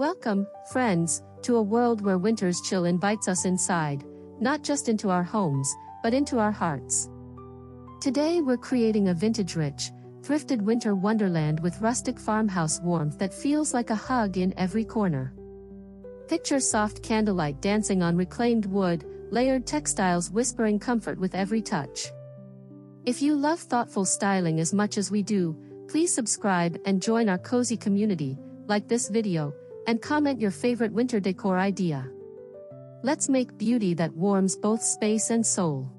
Welcome, friends, to a world where winter's chill invites us inside, not just into our homes, but into our hearts. Today we're creating a vintage-rich, thrifted winter wonderland with rustic farmhouse warmth that feels like a hug in every corner. Picture soft candlelight dancing on reclaimed wood, layered textiles whispering comfort with every touch. If you love thoughtful styling as much as we do, please subscribe and join our cozy community, like this video, and comment your favorite winter decor idea. Let's make beauty that warms both space and soul.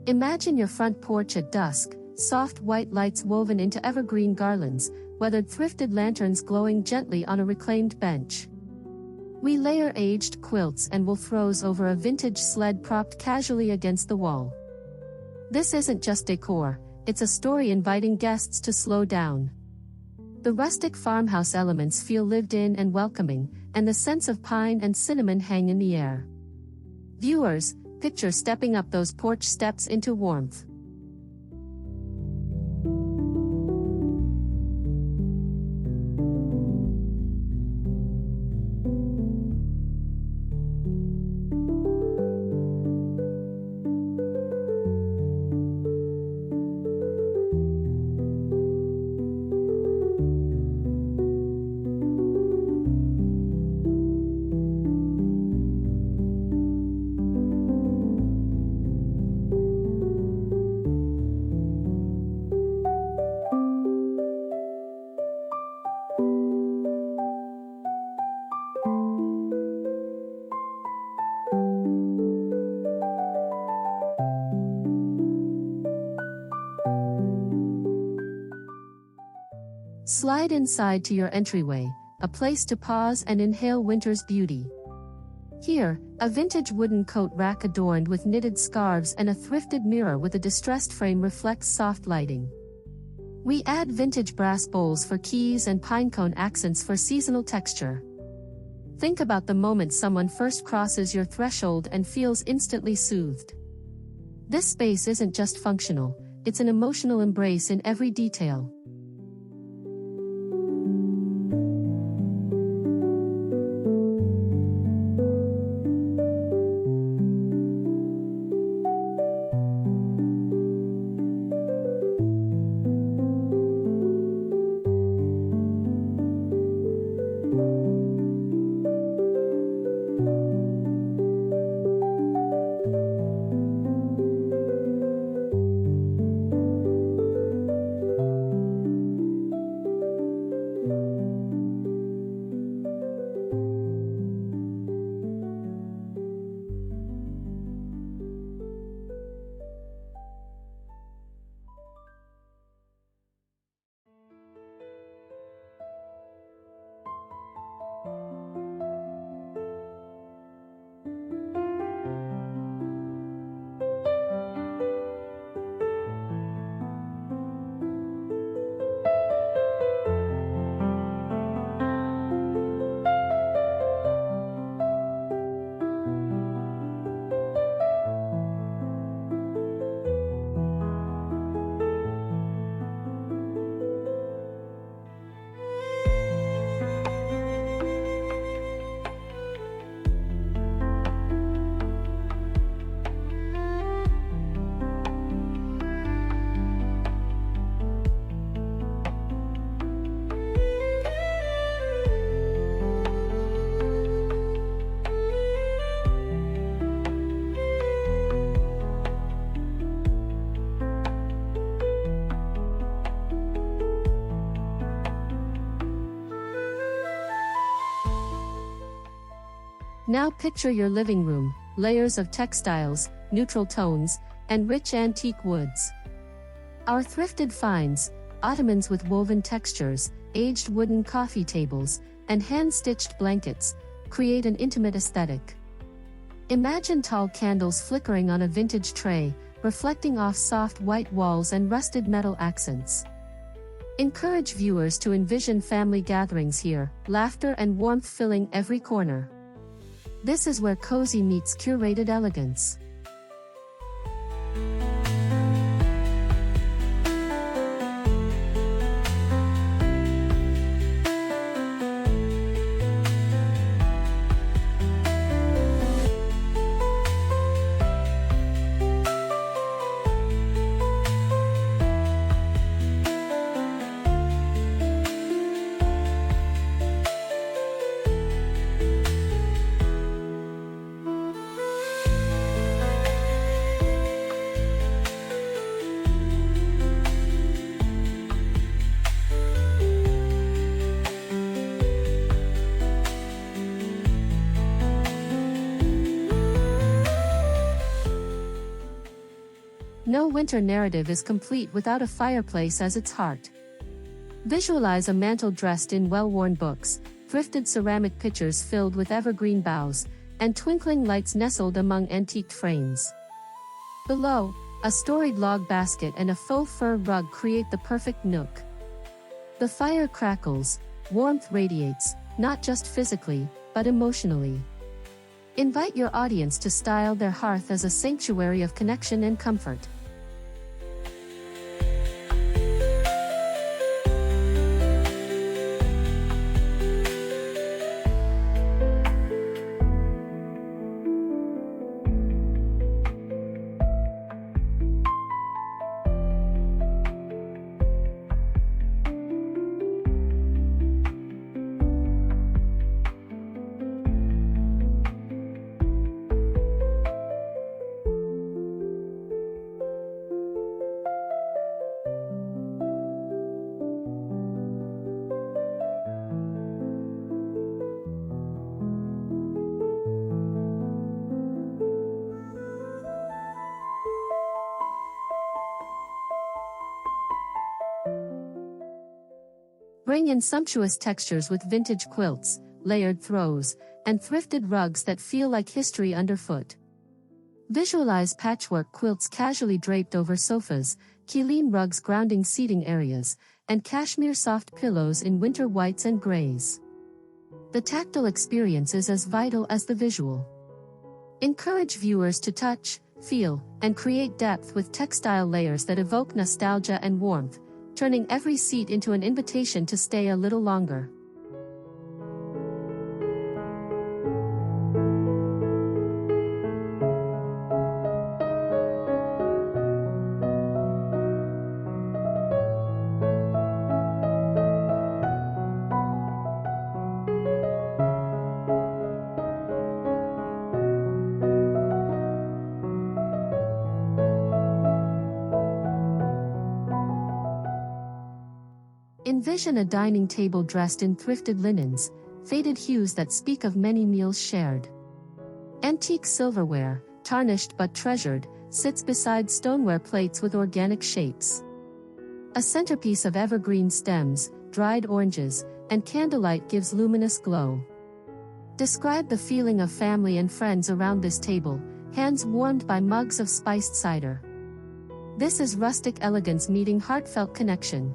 Imagine your front porch at dusk, soft white lights woven into evergreen garlands, weathered thrifted lanterns glowing gently on a reclaimed bench. We layer aged quilts and wool throws over a vintage sled propped casually against the wall. This isn't just decor, it's a story inviting guests to slow down. The rustic farmhouse elements feel lived in and welcoming, and the scents of pine and cinnamon hang in the air. Viewers, picture stepping up those porch steps into warmth. Slide inside to your entryway, a place to pause and inhale winter's beauty. Here, a vintage wooden coat rack adorned with knitted scarves and a thrifted mirror with a distressed frame reflects soft lighting. We add vintage brass bowls for keys and pinecone accents for seasonal texture. Think about the moment someone first crosses your threshold and feels instantly soothed. This space isn't just functional, it's an emotional embrace in every detail. Now picture your living room, layers of textiles, neutral tones, and rich antique woods. Our thrifted finds, ottomans with woven textures, aged wooden coffee tables, and hand-stitched blankets, create an intimate aesthetic. Imagine tall candles flickering on a vintage tray, reflecting off soft white walls and rusted metal accents. Encourage viewers to envision family gatherings here, laughter and warmth filling every corner. This is where cozy meets curated elegance. No winter narrative is complete without a fireplace as its heart. Visualize a mantel dressed in well-worn books, thrifted ceramic pitchers filled with evergreen boughs, and twinkling lights nestled among antique frames. Below, a storied log basket and a faux fur rug create the perfect nook. The fire crackles, warmth radiates, not just physically, but emotionally. Invite your audience to style their hearth as a sanctuary of connection and comfort. Bring in sumptuous textures with vintage quilts, layered throws, and thrifted rugs that feel like history underfoot. Visualize patchwork quilts casually draped over sofas, Keeleen rugs grounding seating areas, and cashmere soft pillows in winter whites and grays. The tactile experience is as vital as the visual. Encourage viewers to touch, feel, and create depth with textile layers that evoke nostalgia and warmth, turning every seat into an invitation to stay a little longer. Envision a dining table dressed in thrifted linens, faded hues that speak of many meals shared. Antique silverware, tarnished but treasured, sits beside stoneware plates with organic shapes. A centerpiece of evergreen stems, dried oranges, and candlelight gives luminous glow. Describe the feeling of family and friends around this table, hands warmed by mugs of spiced cider. This is rustic elegance meeting heartfelt connection.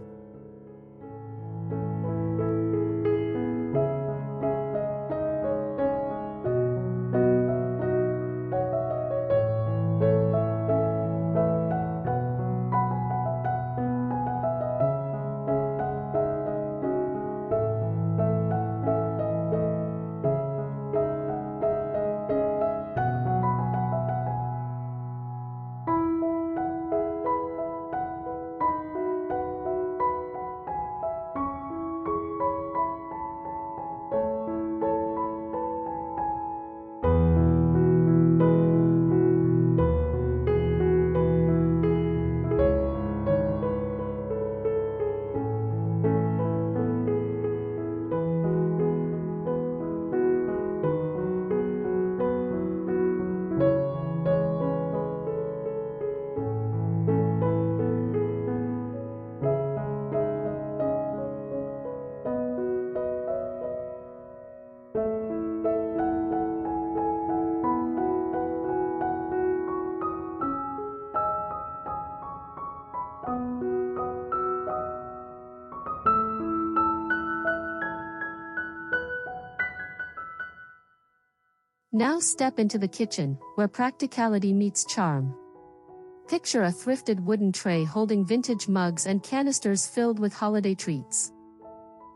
Now step into the kitchen, where practicality meets charm. Picture a thrifted wooden tray holding vintage mugs and canisters filled with holiday treats.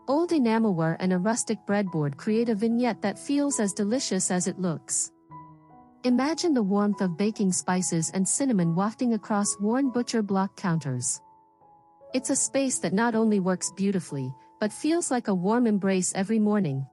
Old enamelware and a rustic breadboard create a vignette that feels as delicious as it looks. Imagine the warmth of baking spices and cinnamon wafting across worn butcher block counters. It's a space that not only works beautifully, but feels like a warm embrace every morning.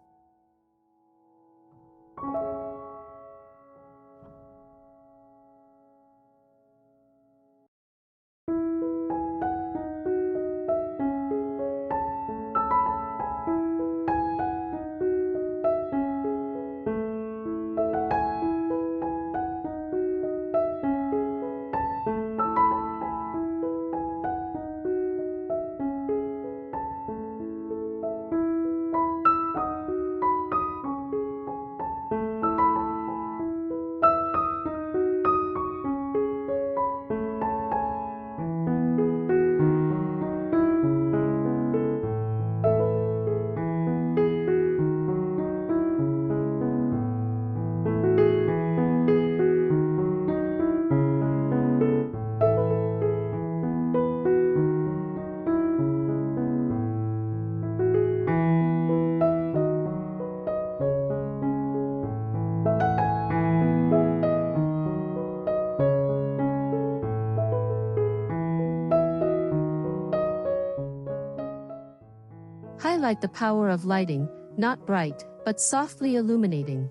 Highlight the power of lighting, not bright, but softly illuminating.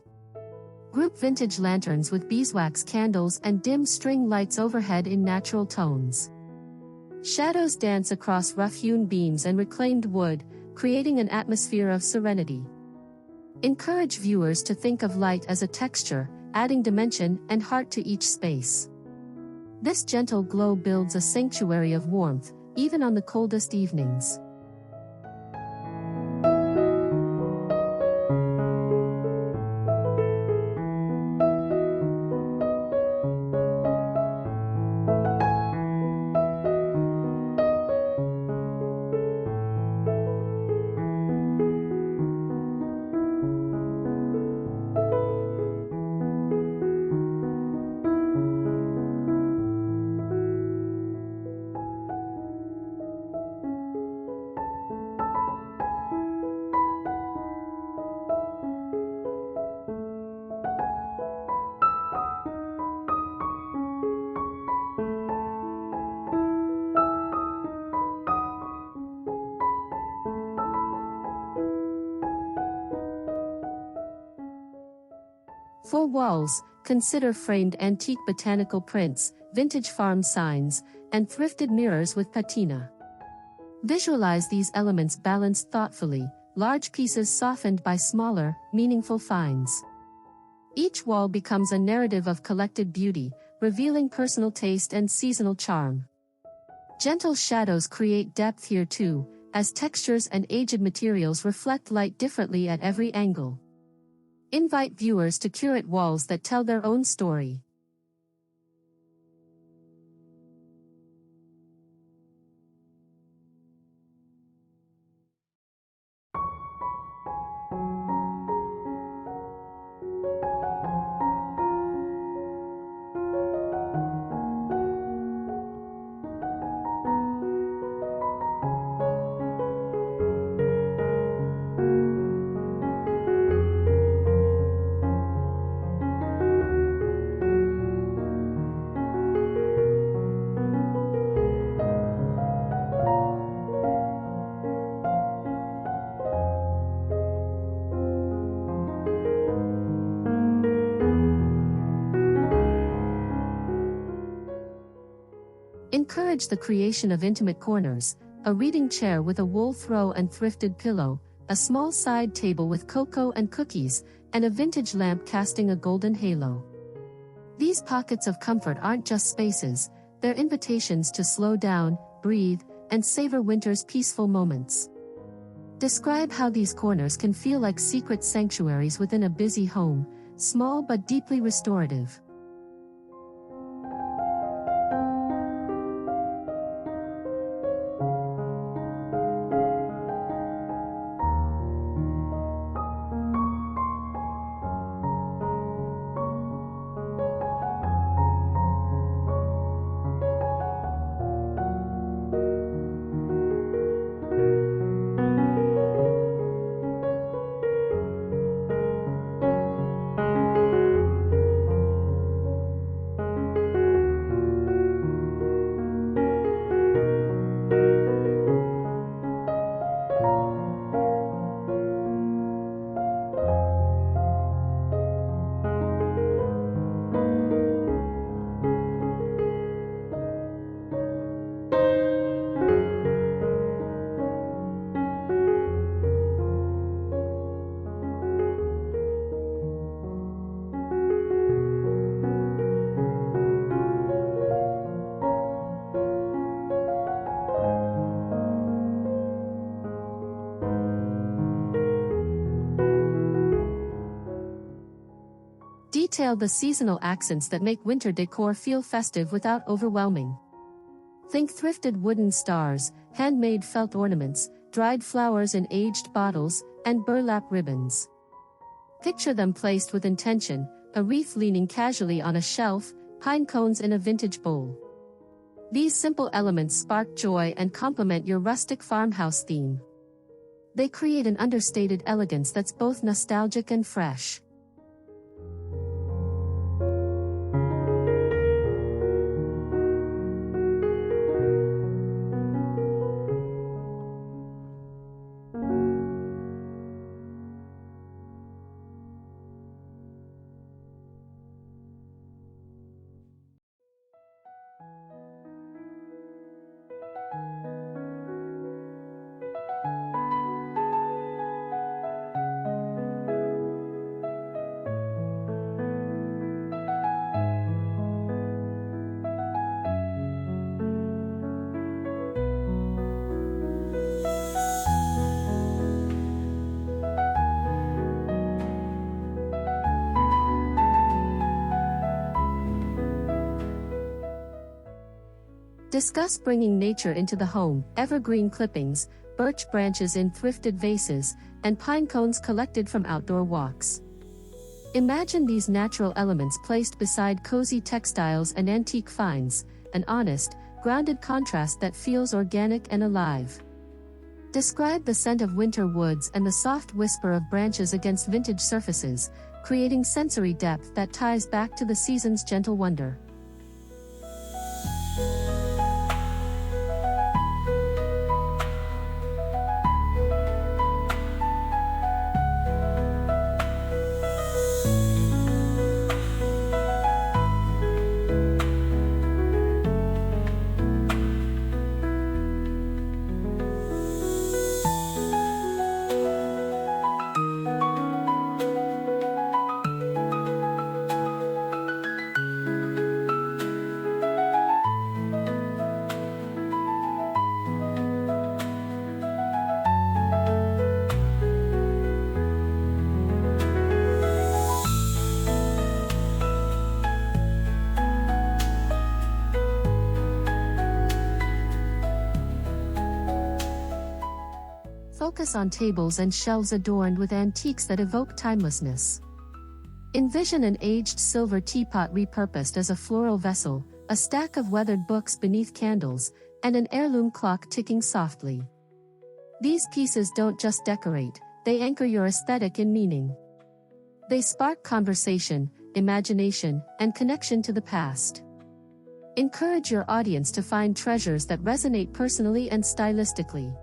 Group vintage lanterns with beeswax candles and dim string lights overhead in natural tones. Shadows dance across rough-hewn beams and reclaimed wood, creating an atmosphere of serenity. Encourage viewers to think of light as a texture, adding dimension and heart to each space. This gentle glow builds a sanctuary of warmth, even on the coldest evenings. For walls, consider framed antique botanical prints, vintage farm signs, and thrifted mirrors with patina. Visualize these elements balanced thoughtfully, large pieces softened by smaller, meaningful finds. Each wall becomes a narrative of collected beauty, revealing personal taste and seasonal charm. Gentle shadows create depth here too, as textures and aged materials reflect light differently at every angle. Invite viewers to curate walls that tell their own story. Encourage the creation of intimate corners, a reading chair with a wool throw and thrifted pillow, a small side table with cocoa and cookies, and a vintage lamp casting a golden halo. These pockets of comfort aren't just spaces, they're invitations to slow down, breathe, and savor winter's peaceful moments. Describe how these corners can feel like secret sanctuaries within a busy home, small but deeply restorative. Detail the seasonal accents that make winter decor feel festive without overwhelming. Think thrifted wooden stars, handmade felt ornaments, dried flowers in aged bottles, and burlap ribbons. Picture them placed with intention, a wreath leaning casually on a shelf, pine cones in a vintage bowl. These simple elements spark joy and complement your rustic farmhouse theme. They create an understated elegance that's both nostalgic and fresh. Discuss bringing nature into the home, evergreen clippings, birch branches in thrifted vases, and pine cones collected from outdoor walks. Imagine these natural elements placed beside cozy textiles and antique finds, an honest, grounded contrast that feels organic and alive. Describe the scent of winter woods and the soft whisper of branches against vintage surfaces, creating sensory depth that ties back to the season's gentle wonder. Focus on tables and shelves adorned with antiques that evoke timelessness. Envision an aged silver teapot repurposed as a floral vessel, a stack of weathered books beneath candles, and an heirloom clock ticking softly. These pieces don't just decorate, they anchor your aesthetic in meaning. They spark conversation, imagination, and connection to the past. Encourage your audience to find treasures that resonate personally and stylistically.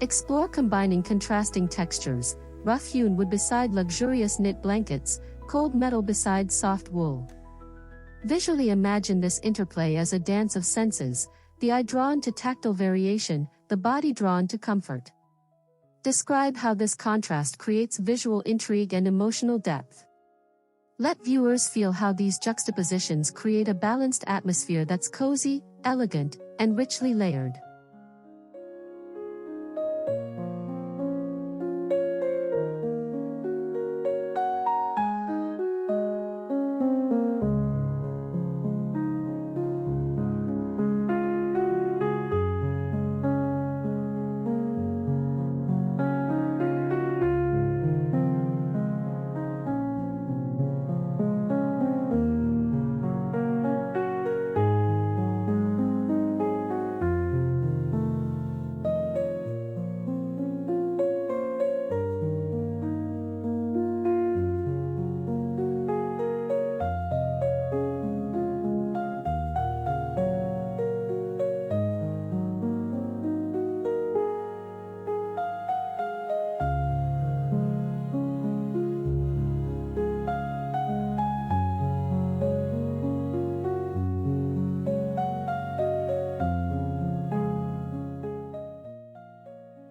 Explore combining contrasting textures, rough-hewn wood beside luxurious knit blankets, cold metal beside soft wool. Visually imagine this interplay as a dance of senses, the eye drawn to tactile variation, the body drawn to comfort. Describe how this contrast creates visual intrigue and emotional depth. Let viewers feel how these juxtapositions create a balanced atmosphere that's cozy, elegant, and richly layered.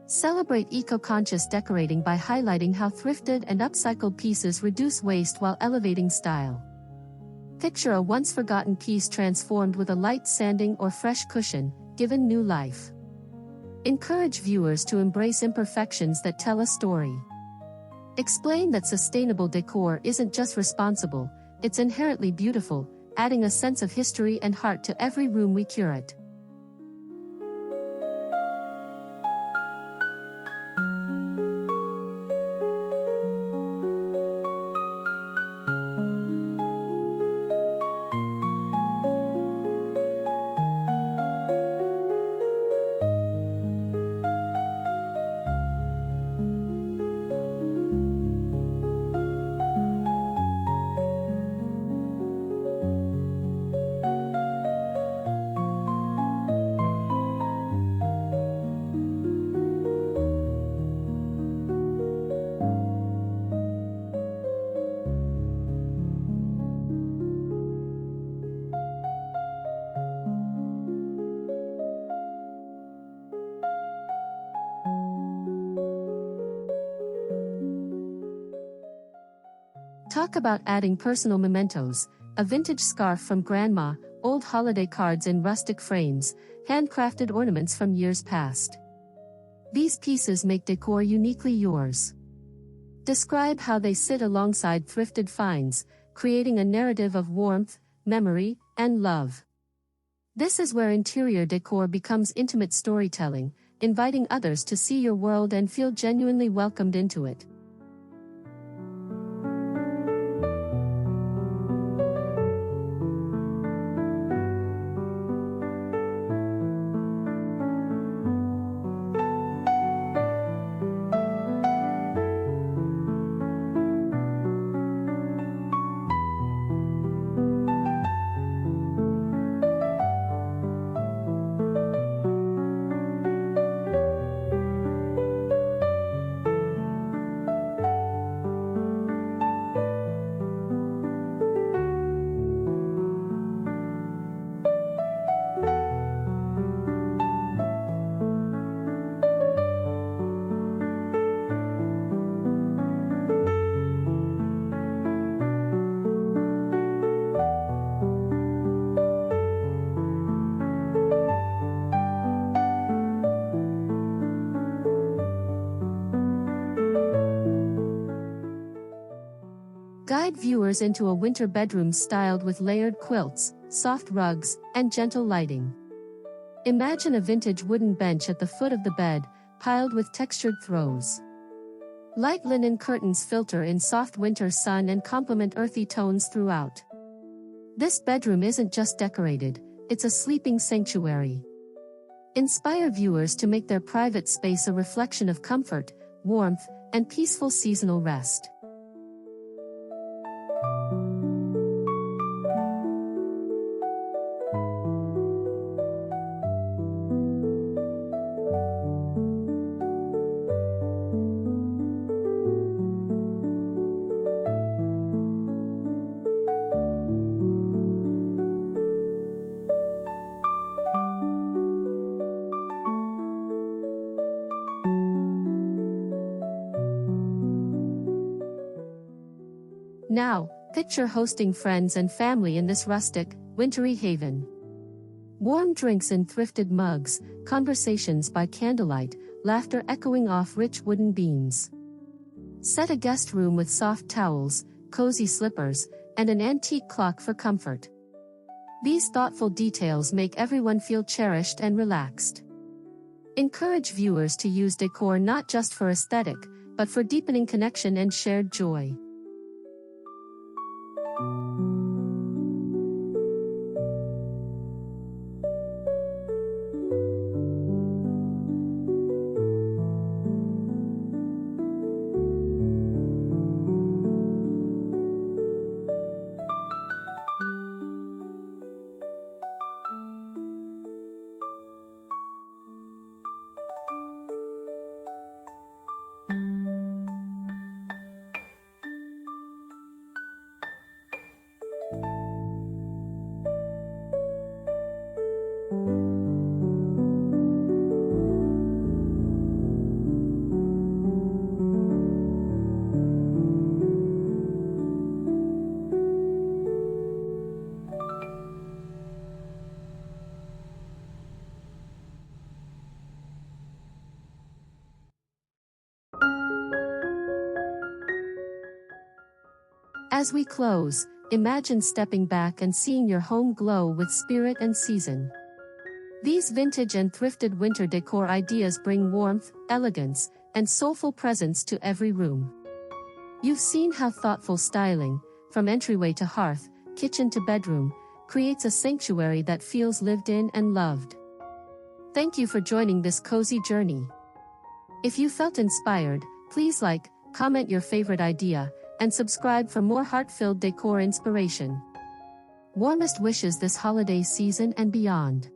Celebrate eco-conscious decorating by highlighting how thrifted and upcycled pieces reduce waste while elevating style. Picture a once-forgotten piece transformed with a light sanding or fresh cushion, given new life. Encourage viewers to embrace imperfections that tell a story. Explain that sustainable decor isn't just responsible, it's inherently beautiful, adding a sense of history and heart to every room we curate. Talk about adding personal mementos, a vintage scarf from grandma, old holiday cards in rustic frames, handcrafted ornaments from years past. These pieces make decor uniquely yours. Describe how they sit alongside thrifted finds, creating a narrative of warmth, memory, and love. This is where interior decor becomes intimate storytelling, inviting others to see your world and feel genuinely welcomed into it. Guide viewers into a winter bedroom styled with layered quilts, soft rugs, and gentle lighting. Imagine a vintage wooden bench at the foot of the bed, piled with textured throws. Light linen curtains filter in soft winter sun and complement earthy tones throughout. This bedroom isn't just decorated, it's a sleeping sanctuary. Inspire viewers to make their private space a reflection of comfort, warmth, and peaceful seasonal rest. Now, picture hosting friends and family in this rustic, wintry haven. Warm drinks in thrifted mugs, conversations by candlelight, laughter echoing off rich wooden beams. Set a guest room with soft towels, cozy slippers, and an antique clock for comfort. These thoughtful details make everyone feel cherished and relaxed. Encourage viewers to use decor not just for aesthetic, but for deepening connection and shared joy. As we close, imagine stepping back and seeing your home glow with spirit and season. These vintage and thrifted winter decor ideas bring warmth, elegance, and soulful presence to every room. You've seen how thoughtful styling, from entryway to hearth, kitchen to bedroom, creates a sanctuary that feels lived in and loved. Thank you for joining this cozy journey. If you felt inspired, please like, comment your favorite idea, and subscribe for more heart-filled decor inspiration. Warmest wishes this holiday season and beyond.